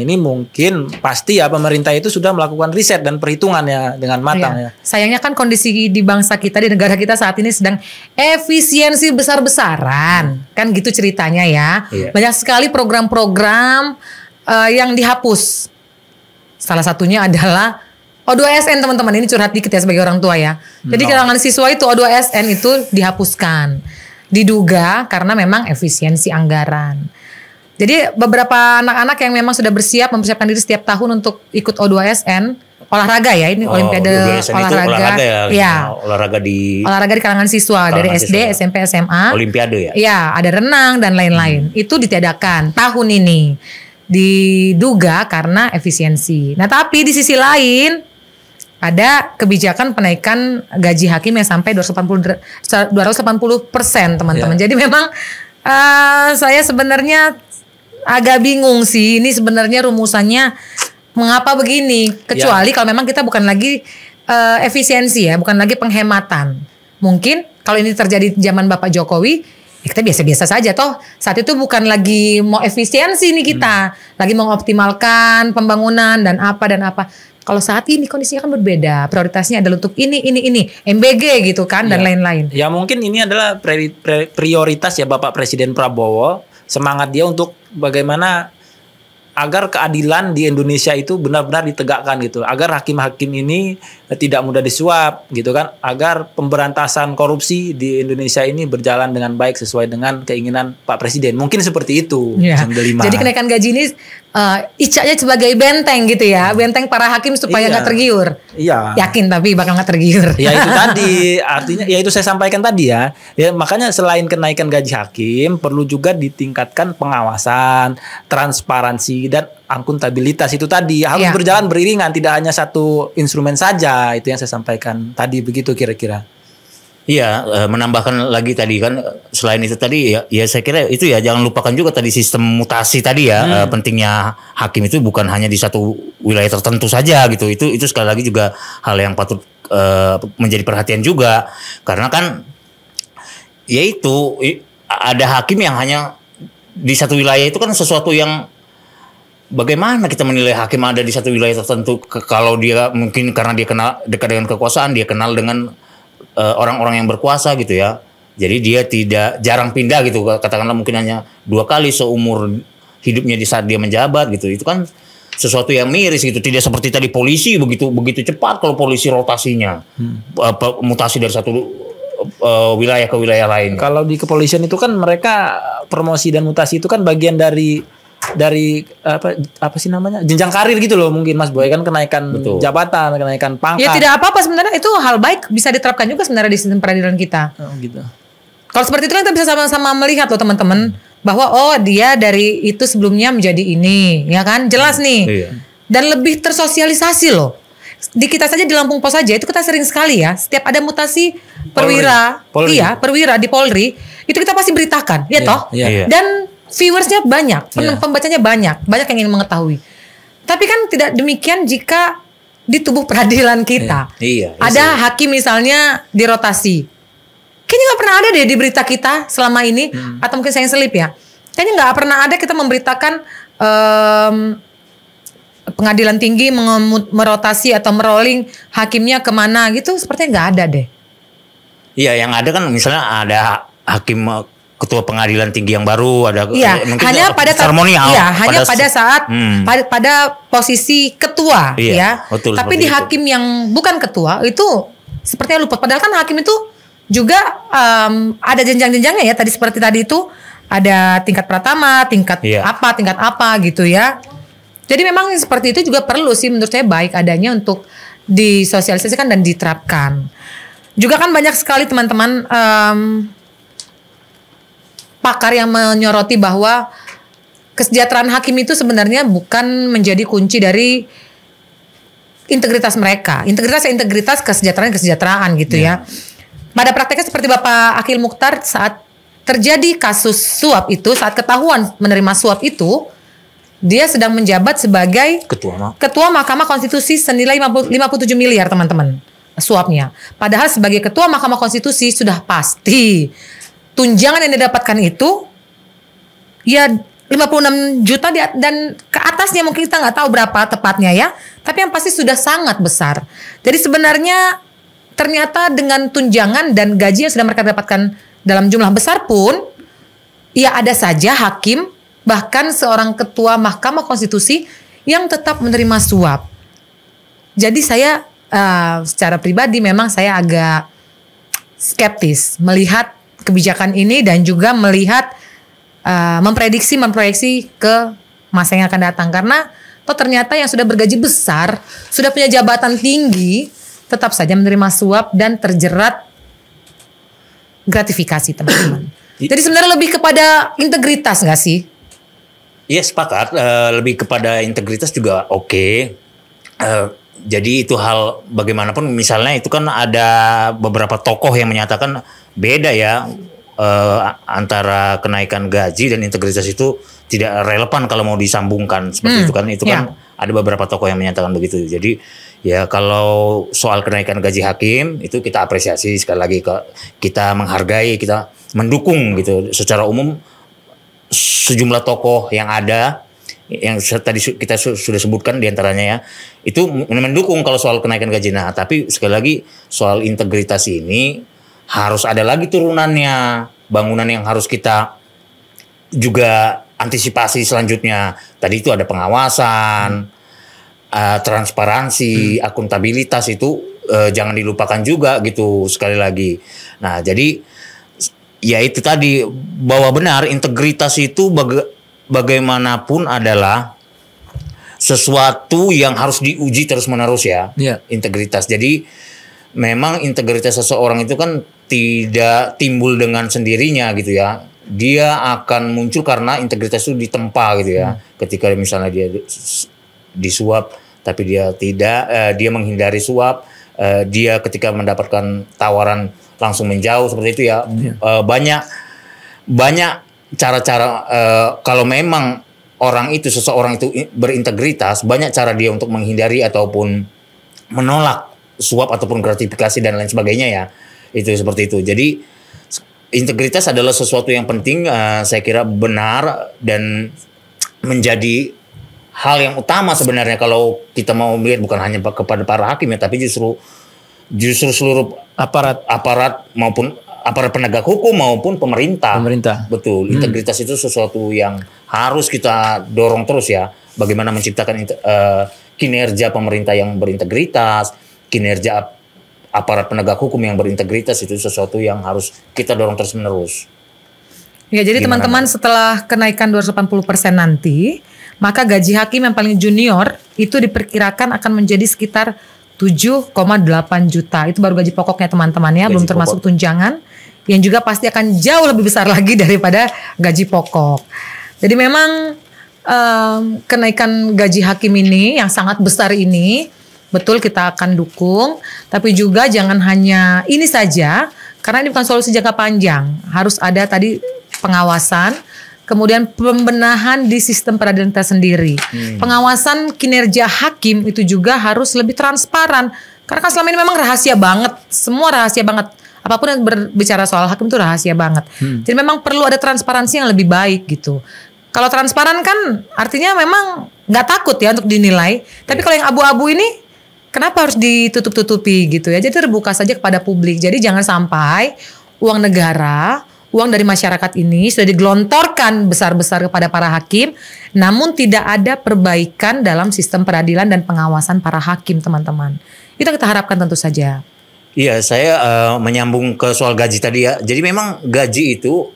ini mungkin pasti ya pemerintah itu sudah melakukan riset dan perhitungannya dengan matang ya. Sayangnya kan kondisi di bangsa kita, di negara kita saat ini sedang efisiensi besar-besaran. Kan gitu ceritanya ya. Banyak sekali program-program yang dihapus. Salah satunya adalah O2SN teman-teman, ini curhat dikit ya sebagai orang tua ya. Jadi kalangan siswa itu O2SN itu dihapuskan. Diduga karena memang efisiensi anggaran. Jadi beberapa anak-anak yang memang sudah bersiap mempersiapkan diri setiap tahun untuk ikut O2SN, olahraga ya, ini olimpiade olahraga. Olahraga di kalangan siswa dari SD, SMP, SMA. Olimpiade ya. Iya, ada renang dan lain-lain. Itu ditiadakan tahun ini. Diduga karena efisiensi. Nah, tapi di sisi lain ada kebijakan penaikan gaji hakim yang sampai 280% teman-teman. Jadi memang saya sebenarnya agak bingung sih. Ini sebenarnya rumusannya mengapa begini? Kecuali kalau memang kita bukan lagi efisiensi ya, bukan lagi penghematan. Mungkin kalau ini terjadi zaman Bapak Jokowi, ya kita biasa-biasa saja toh. Saat itu bukan lagi mau efisiensi nih kita, lagi mengoptimalkan pembangunan dan apa. Kalau saat ini kondisinya kan berbeda, prioritasnya adalah untuk ini, MBG gitu kan dan lain-lain. Ya mungkin ini adalah prioritas ya Bapak Presiden Prabowo, semangat dia untuk bagaimana agar keadilan di Indonesia itu benar-benar ditegakkan gitu, agar hakim-hakim ini tidak mudah disuap gitu kan, agar pemberantasan korupsi di Indonesia ini berjalan dengan baik sesuai dengan keinginan Pak Presiden. Mungkin seperti itu. Jadi kenaikan gaji ini icanya sebagai benteng gitu ya, benteng para hakim supaya nggak tergiur. Yakin tapi bakal nggak tergiur. Ya itu tadi, artinya ya itu saya sampaikan tadi ya. Ya makanya selain kenaikan gaji hakim, perlu juga ditingkatkan pengawasan, transparansi dan akuntabilitas itu tadi harus berjalan beriringan, tidak hanya satu instrumen saja. Itu yang saya sampaikan tadi, begitu kira-kira. Iya, menambahkan lagi tadi kan selain itu tadi ya saya kira itu ya jangan lupakan juga tadi sistem mutasi tadi ya, pentingnya hakim itu bukan hanya di satu wilayah tertentu saja gitu. Itu sekali lagi juga hal yang patut menjadi perhatian juga, karena kan yaitu ada hakim yang hanya di satu wilayah, itu kan sesuatu yang bagaimana kita menilai hakim ada di satu wilayah tertentu kalau dia mungkin karena dia kenal dekat dengan kekuasaan, dia kenal dengan orang-orang yang berkuasa gitu ya. Jadi dia jarang pindah gitu. Katakanlah mungkin hanya 2 kali seumur hidupnya di saat dia menjabat gitu. Itu kan sesuatu yang miris gitu. Tidak seperti tadi polisi begitu cepat kalau polisi rotasinya mutasi dari satu wilayah ke wilayah lain. Kalau di kepolisian itu kan mereka promosi dan mutasi itu kan bagian dari apa sih namanya, jenjang karir gitu loh, mungkin Mas Boy, kan kenaikan jabatan, kenaikan pangkat. Ya tidak apa-apa sebenarnya, itu hal baik, bisa diterapkan juga sebenarnya di sistem peradilan kita. Gitu. Kalau seperti itu kan kita bisa sama-sama melihat loh teman-teman, bahwa oh dia dari itu sebelumnya menjadi ini, ya kan, jelas nih. Iya. Dan lebih tersosialisasi loh. Di kita saja di Lampung Pos saja itu kita sering sekali ya, setiap ada mutasi perwira, Polri. iya perwira di Polri, itu kita pasti beritakan, ya toh. Iya. Dan viewersnya banyak, Iya. pembacanya banyak yang ingin mengetahui. Tapi kan tidak demikian jika di tubuh peradilan kita. Iya. Ada hakim misalnya dirotasi. Kayaknya nggak pernah ada deh di berita kita selama ini, atau mungkin saya yang selip ya. Kayaknya nggak pernah ada kita memberitakan pengadilan tinggi merotasi atau merolling hakimnya kemana gitu, sepertinya nggak ada deh. Iya, yang ada kan misalnya ada hakim ketua pengadilan tinggi yang baru, ada Iya, mungkin hanya pada seremonial. iya, hanya pada saat pada posisi ketua, Iya, ya. betul, Tapi seperti di itu. hakim yang bukan ketua itu sepertinya lupa. Padahal kan hakim itu juga ada jenjang-jenjangnya ya. Tadi seperti tadi itu ada tingkat pratama, tingkat Iya. tingkat apa gitu ya. Jadi memang seperti itu juga perlu sih, menurut saya baik adanya untuk disosialisasikan dan diterapkan. Juga kan banyak sekali teman-teman pakar yang menyoroti bahwa kesejahteraan hakim itu sebenarnya bukan menjadi kunci dari integritas mereka. Integritas, kesejahteraan gitu ya. Pada prakteknya seperti Bapak Akil Mukhtar, saat terjadi kasus suap itu, saat ketahuan menerima suap itu, dia sedang menjabat sebagai Ketua Mahkamah Konstitusi senilai 57 miliar teman-teman suapnya. Padahal sebagai Ketua Mahkamah Konstitusi sudah pasti tunjangan yang didapatkan itu ya 56 juta dan ke atasnya, mungkin kita nggak tahu berapa tepatnya ya. Tapi yang pasti sudah sangat besar. Jadi sebenarnya ternyata dengan tunjangan dan gaji yang sudah mereka dapatkan dalam jumlah besar pun, ya ada saja hakim bahkan seorang ketua Mahkamah Konstitusi yang tetap menerima suap. Jadi saya secara pribadi memang saya agak skeptis melihat kebijakan ini dan juga melihat memproyeksi ke masa yang akan datang, karena ternyata yang sudah bergaji besar, sudah punya jabatan tinggi, tetap saja menerima suap dan terjerat gratifikasi teman-teman. Jadi sebenarnya lebih kepada integritas nggak sih? Iya, sepakat, lebih kepada integritas juga oke. Jadi itu hal bagaimanapun, misalnya itu kan ada beberapa tokoh yang menyatakan beda ya, antara kenaikan gaji dan integritas itu tidak relevan kalau mau disambungkan seperti itu kan. Itu kan ada beberapa tokoh yang menyatakan begitu. Jadi ya kalau soal kenaikan gaji hakim itu kita apresiasi, sekali lagi kita menghargai, kita mendukung gitu secara umum. Sejumlah tokoh yang ada yang tadi kita sudah sebutkan diantaranya ya, itu mendukung kalau soal kenaikan gaji. Nah, tapi sekali lagi soal integritas ini harus ada lagi turunannya, bangunan yang harus kita juga antisipasi selanjutnya. Tadi itu ada pengawasan, transparansi, akuntabilitas itu jangan dilupakan juga gitu sekali lagi. Nah, jadi ya itu tadi, bahwa benar integritas itu bagaimanapun adalah sesuatu yang harus diuji terus-menerus ya. Integritas. Jadi memang integritas seseorang itu kan tidak timbul dengan sendirinya gitu ya. Dia akan muncul karena integritas itu ditempa gitu ya. Ketika misalnya dia disuap tapi dia tidak, dia menghindari suap, dia ketika mendapatkan tawaran langsung menjauh seperti itu ya. Banyak cara-cara, kalau memang seseorang itu berintegritas, banyak cara dia untuk menghindari ataupun menolak suap ataupun gratifikasi dan lain sebagainya ya. Itu seperti itu. Jadi integritas adalah sesuatu yang penting, saya kira benar dan menjadi hal yang utama sebenarnya kalau kita mau melihat, bukan hanya kepada para hakim ya, tapi justru seluruh aparat maupun aparat penegak hukum maupun pemerintah. Betul. Integritas itu sesuatu yang harus kita dorong terus ya. bagaimana menciptakan kinerja pemerintah yang berintegritas, kinerja aparat penegak hukum yang berintegritas, itu sesuatu yang harus kita dorong terus-menerus. Ya, jadi teman-teman setelah kenaikan 280% nanti, maka gaji hakim yang paling junior itu diperkirakan akan menjadi sekitar 7,8 juta. Itu baru gaji pokoknya teman-teman ya, belum termasuk tunjangan yang juga pasti akan jauh lebih besar lagi daripada gaji pokok. Jadi memang kenaikan gaji hakim ini yang sangat besar ini betul kita akan dukung, tapi juga jangan hanya ini saja, karena ini bukan solusi jangka panjang. Harus ada tadi pengawasan, kemudian pembenahan di sistem peradilan kita sendiri. Pengawasan kinerja hakim itu juga harus lebih transparan. Karena kan selama ini memang rahasia banget, semua rahasia banget. Apapun yang berbicara soal hakim itu rahasia banget. Jadi memang perlu ada transparansi yang lebih baik gitu. Kalau transparan kan artinya memang nggak takut ya untuk dinilai. Tapi kalau yang abu-abu ini, kenapa harus ditutup-tutupi gitu ya? Jadi terbuka saja kepada publik. Jadi jangan sampai uang negara, uang dari masyarakat ini sudah digelontorkan besar-besar kepada para hakim, namun tidak ada perbaikan dalam sistem peradilan dan pengawasan para hakim, teman-teman. Itu yang kita harapkan tentu saja. Iya, saya menyambung ke soal gaji tadi ya. Jadi memang gaji itu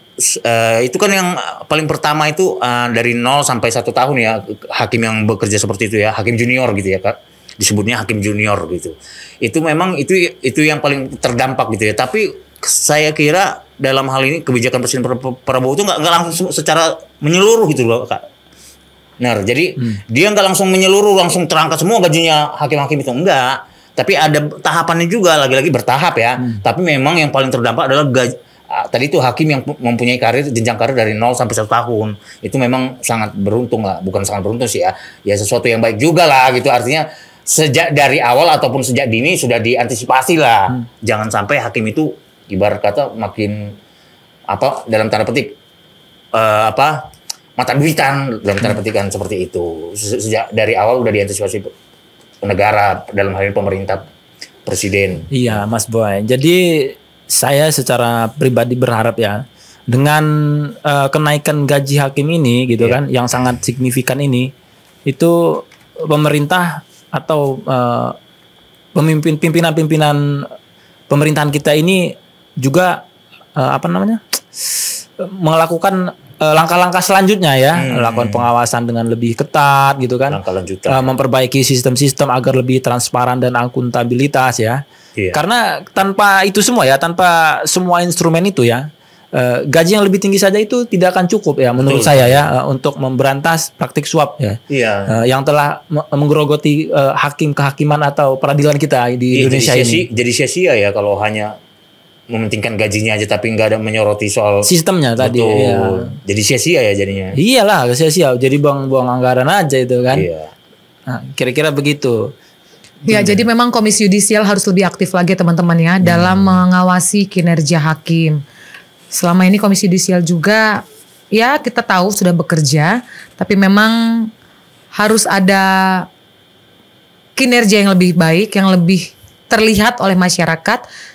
kan yang paling pertama itu dari 0 sampai 1 tahun ya, hakim yang bekerja seperti itu ya, hakim junior gitu ya Kak. Disebutnya hakim junior gitu. Itu memang itu yang paling terdampak gitu ya. Tapi saya kira dalam hal ini kebijakan Presiden Prabowo itu nggak langsung secara menyeluruh gitu loh Kak. Nah, jadi dia nggak langsung menyeluruh, langsung terangkat semua gajinya hakim-hakim itu, enggak. Tapi ada tahapannya juga, lagi-lagi bertahap ya. Tapi memang yang paling terdampak adalah tadi itu hakim yang mempunyai jenjang karir dari 0 sampai 1 tahun. Itu memang sangat beruntung lah, bukan sangat beruntung sih ya. Ya sesuatu yang baik juga lah gitu, artinya sejak dari awal ataupun sejak dini sudah diantisipasi lah. Jangan sampai hakim itu ibarat kata makin dalam tanda petik mata duitan dalam tanda petikan seperti itu. Sejak dari awal udah diantisipasi negara, dalam hal ini pemerintah, presiden. Iya, Mas Boy. Jadi saya secara pribadi berharap ya dengan kenaikan gaji hakim ini gitu kan yang sangat signifikan ini, itu pemerintah atau pimpinan pemerintahan kita ini juga melakukan langkah-langkah selanjutnya ya, melakukan pengawasan dengan lebih ketat gitu kan, memperbaiki sistem-sistem agar lebih transparan dan akuntabilitas ya. Karena tanpa itu semua ya, tanpa semua instrumen itu ya, gaji yang lebih tinggi saja itu tidak akan cukup ya menurut saya ya, untuk memberantas praktik suap ya, yang telah menggerogoti hakim kehakiman atau peradilan kita di Indonesia ini. Jadi sia-sia ya kalau hanya mementingkan gajinya aja tapi nggak ada menyoroti soal sistemnya tadi. Ya. Jadi sia-sia ya jadinya. Iyalah, sia-sia. Jadi buang anggaran aja itu kan. Nah, kira-kira begitu. Ya, jadi memang Komisi Yudisial harus lebih aktif lagi teman-teman ya dalam mengawasi kinerja hakim. Selama ini Komisi Yudisial juga ya kita tahu sudah bekerja, tapi memang harus ada kinerja yang lebih baik, yang lebih terlihat oleh masyarakat,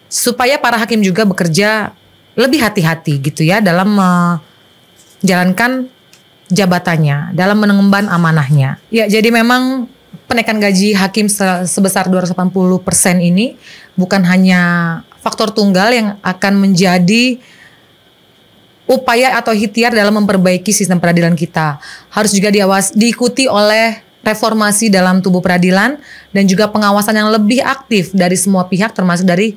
supaya para hakim juga bekerja lebih hati-hati gitu ya dalam menjalankan jabatannya, dalam mengemban amanahnya. Ya, jadi memang kenaikan gaji hakim sebesar 280% ini bukan hanya faktor tunggal yang akan menjadi upaya atau ikhtiar dalam memperbaiki sistem peradilan kita. Harus juga diikuti oleh reformasi dalam tubuh peradilan dan juga pengawasan yang lebih aktif dari semua pihak, termasuk dari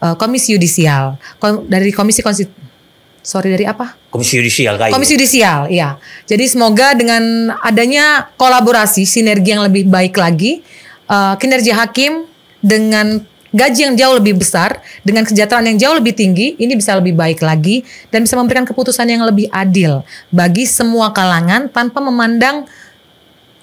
Komisi Yudisial, dari Komisi Yudisial, Komisi Yudisial, ya. Jadi semoga dengan adanya kolaborasi, sinergi yang lebih baik lagi, kinerja hakim dengan gaji yang jauh lebih besar, dengan kesejahteraan yang jauh lebih tinggi, ini bisa lebih baik lagi dan bisa memberikan keputusan yang lebih adil bagi semua kalangan tanpa memandang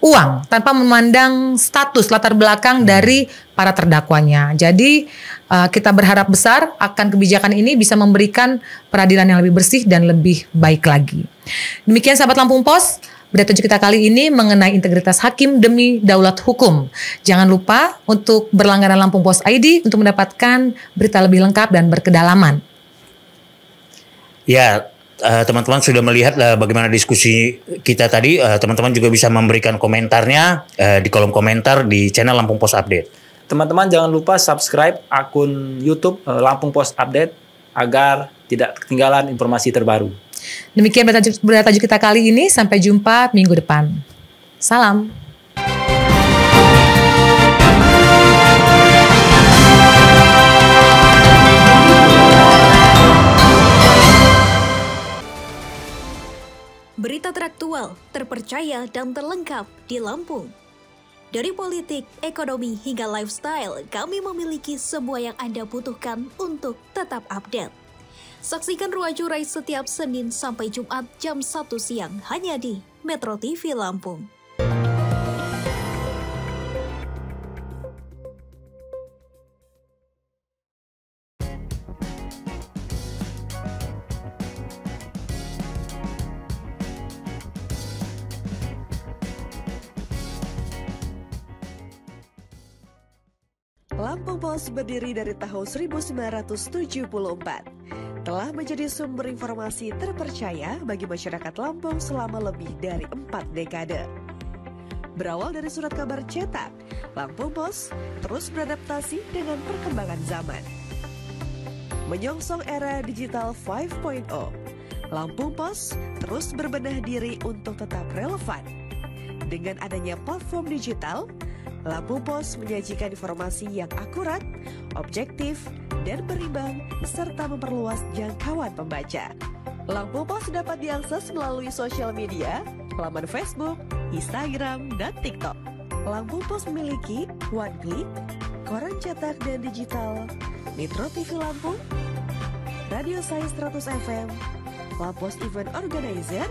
uang, tanpa memandang status latar belakang dari para terdakwanya. Jadi kita berharap besar akan kebijakan ini bisa memberikan peradilan yang lebih bersih dan lebih baik lagi. Demikian sahabat Lampung Pos, berita tujuh kita kali ini mengenai integritas hakim demi daulat hukum. Jangan lupa untuk berlangganan Lampung Pos ID untuk mendapatkan berita lebih lengkap dan berkedalaman. Ya, teman-teman sudah melihat bagaimana diskusi kita tadi. Teman-teman juga bisa memberikan komentarnya di kolom komentar di channel Lampung Pos Update. Teman-teman jangan lupa subscribe akun YouTube Lampung Pos Update agar tidak ketinggalan informasi terbaru. Demikian berita tajuk kita kali ini. Sampai jumpa minggu depan. Salam. Berita teraktual, terpercaya dan terlengkap di Lampung. Dari politik, ekonomi, hingga lifestyle, kami memiliki semua yang Anda butuhkan untuk tetap update. Saksikan Ruang Curai setiap Senin sampai Jumat jam 1 siang hanya di Metro TV Lampung. Lampung Pos berdiri dari tahun 1974. Telah menjadi sumber informasi terpercaya bagi masyarakat Lampung selama lebih dari 4 dekade. Berawal dari surat kabar cetak, Lampung Pos terus beradaptasi dengan perkembangan zaman. Menyongsong era digital 5.0, Lampung Pos terus berbenah diri untuk tetap relevan. Dengan adanya platform digital, Lampung Pos menyajikan informasi yang akurat, objektif, dan berimbang, serta memperluas jangkauan pembaca. Lampung Pos dapat diakses melalui sosial media, laman Facebook, Instagram, dan TikTok. Lampung Pos memiliki One Click, koran cetak dan digital, Metro TV Lampung, Radio Sai 100 FM, Lampos Event Organizer,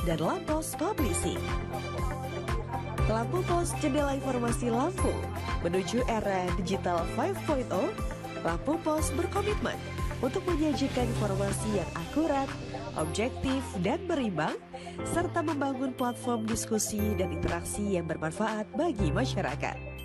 dan Lampos Publishing. Lampung Pos, jendela informasi Lampung. Menuju era digital 5.0, Lampung Pos berkomitmen untuk menyajikan informasi yang akurat, objektif, dan berimbang, serta membangun platform diskusi dan interaksi yang bermanfaat bagi masyarakat.